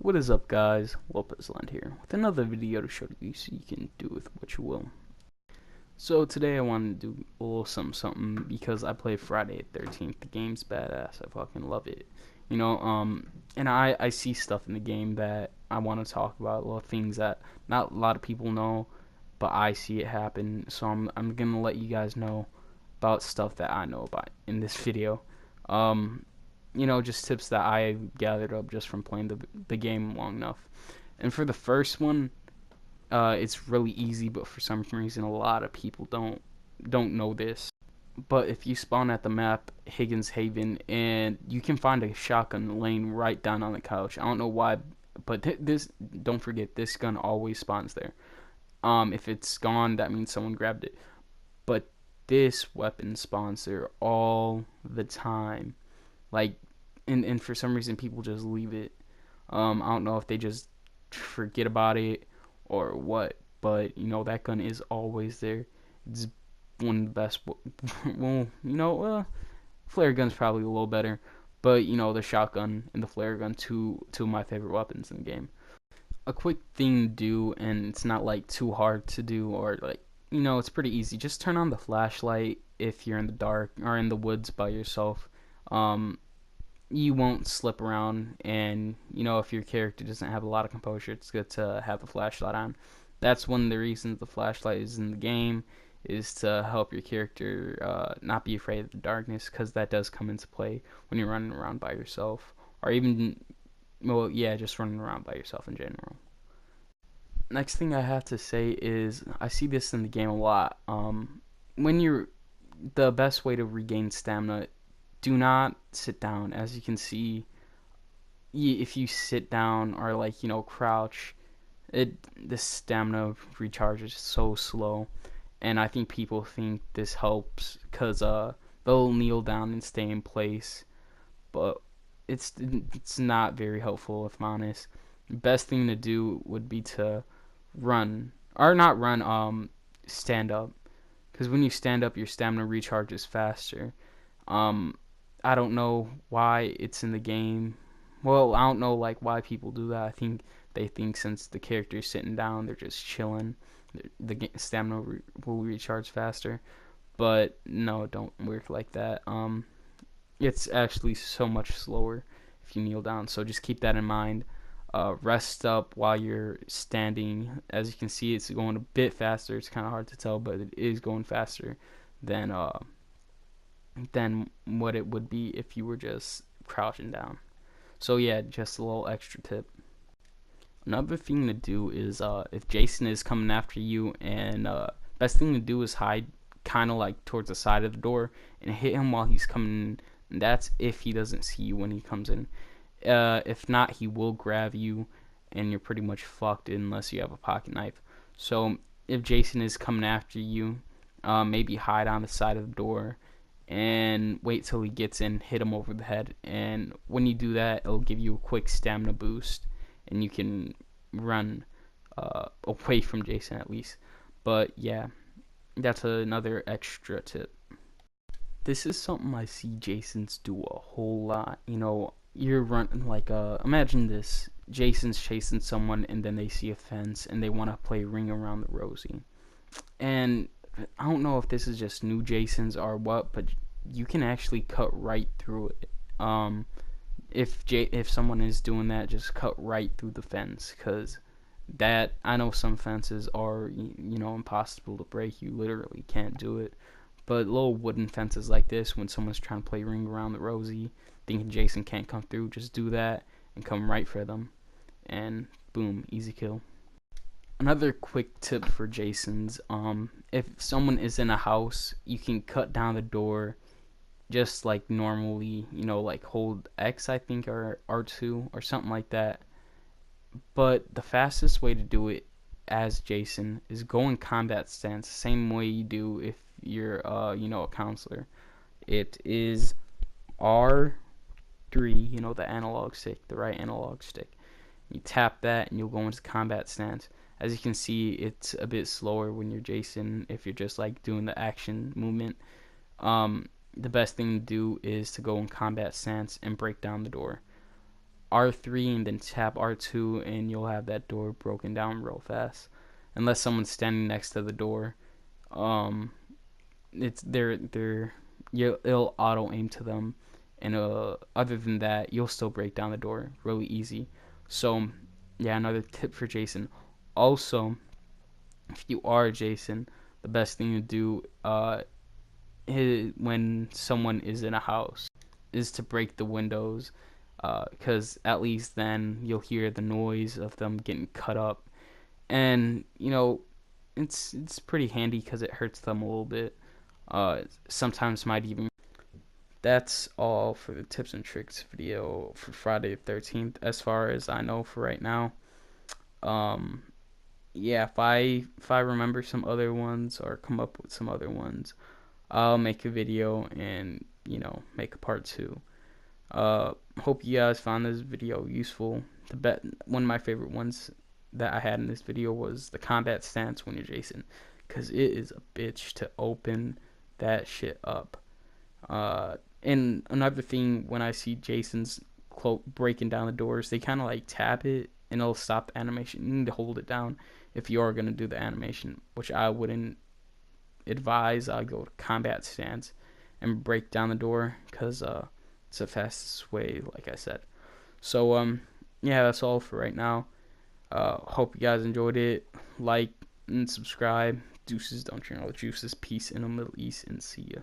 What is up, guys? Lopez here with another video to show you so you can do with what you will. So today I wanted to do a little something because I play Friday the 13th. The game's badass. I fucking love it. And I see stuff in the game that I want to talk about, little things that not a lot of people know, but I see it happen. So I'm gonna let you guys know about stuff that I know about in this video. Just tips that I gathered up just from playing the game long enough. And for the first one, it's really easy, but for some reason a lot of people don't know this. But if you spawn at the map Higgins Haven, and you can find a shotgun laying right down on the couch. I don't know why, but this, don't forget, this gun always spawns there. If it's gone, that means someone grabbed it. But this weapon spawns there all the time. Like, and for some reason people just leave it. I don't know if they just forget about it or what, but that gun is always there. It's one of the best. Well, flare gun's probably a little better, but the shotgun and the flare gun, two of my favorite weapons in the game. A quick thing to do, and it's not like too hard to do, or like it's pretty easy. Just turn on the flashlight if you're in the dark or in the woods by yourself. You won't slip around, and if your character doesn't have a lot of composure, it's good to have the flashlight on. That's one of the reasons the flashlight is in the game, is to help your character not be afraid of the darkness, because that does come into play when you're running around by yourself, or even, well, yeah, just running around by yourself in general. Next thing I have to say is I see this in the game a lot. When you're the best way to regain stamina, do not sit down. As you can see, if you sit down or crouch, the stamina recharges so slow, and I think people think this helps because they'll kneel down and stay in place, but it's not very helpful, if I'm honest. The best thing to do would be to run, or not run, stand up, because when you stand up, your stamina recharges faster. I don't know why it's in the game. Well, I don't know why people do that. I think they think since the character is sitting down, they're just chilling. The stamina will recharge faster, but no, it don't work like that. It's actually so much slower if you kneel down. So just keep that in mind. Rest up while you're standing. As you can see, it's going a bit faster. It's kind of hard to tell, but it is going faster than what it would be if you were just crouching down. So yeah, just a little extra tip. Another thing to do is if Jason is coming after you, and best thing to do is hide kind of like towards the side of the door and hit him while he's coming in. That's if he doesn't see you when he comes in. If not, he will grab you and you're pretty much fucked unless you have a pocket knife. So if Jason is coming after you, maybe hide on the side of the door and wait till he gets in, hit him over the head, and when you do that, it'll give you a quick stamina boost, and you can run away from Jason at least. But yeah, that's another extra tip. This is something I see Jasons do a whole lot. You're running imagine this: Jason's chasing someone, and then they see a fence, and they want to play Ring Around the Rosie, and I don't know if this is just new Jasons or what, but you can actually cut right through it. If someone is doing that, just cut right through the fence, because that, I know some fences are impossible to break. You literally can't do it. But little wooden fences like this, when someone's trying to play Ring Around the Rosie, thinking Jason can't come through, just do that and come right for them, and boom, easy kill. Another quick tip for Jasons, if someone is in a house, you can cut down the door just like normally, like hold X, I think, or R2 or something like that. But the fastest way to do it as Jason is go in combat stance, same way you do if you're a counselor. It is R3, the analog stick, the right analog stick. You tap that and you'll go into combat stance. As you can see, it's a bit slower when you're Jason if you're just doing the action movement. The best thing to do is to go in combat stance and break down the door. R3 and then tap R2, and you'll have that door broken down real fast. Unless someone's standing next to the door, um, it's they're it'll auto aim to them, and other than that, you'll still break down the door really easy. So yeah, another tip for Jason. Also, if you are Jason, the best thing to do when someone is in a house is to break the windows, because at least then you'll hear the noise of them getting cut up, and it's pretty handy because it hurts them a little bit. Sometimes might even. That's all for the tips and tricks video for Friday the 13th, as far as I know for right now. Um, yeah, if I remember some other ones or come up with some other ones, I'll make a video and make a part two. Hope you guys found this video useful. One of my favorite ones that I had in this video was the combat stance when you're Jason, because it is a bitch to open that shit up. And another thing, when I see Jason's cloak breaking down the doors, they kind of like tap it and it'll stop the animation. You need to hold it down if you are going to do the animation, which I wouldn't advise. I'd go to combat stance and break down the door, because it's the fastest way, like I said. So yeah, that's all for right now. Hope you guys enjoyed it. Like and subscribe. Deuces, don't drink all the juices. Peace in the Middle East, and see ya.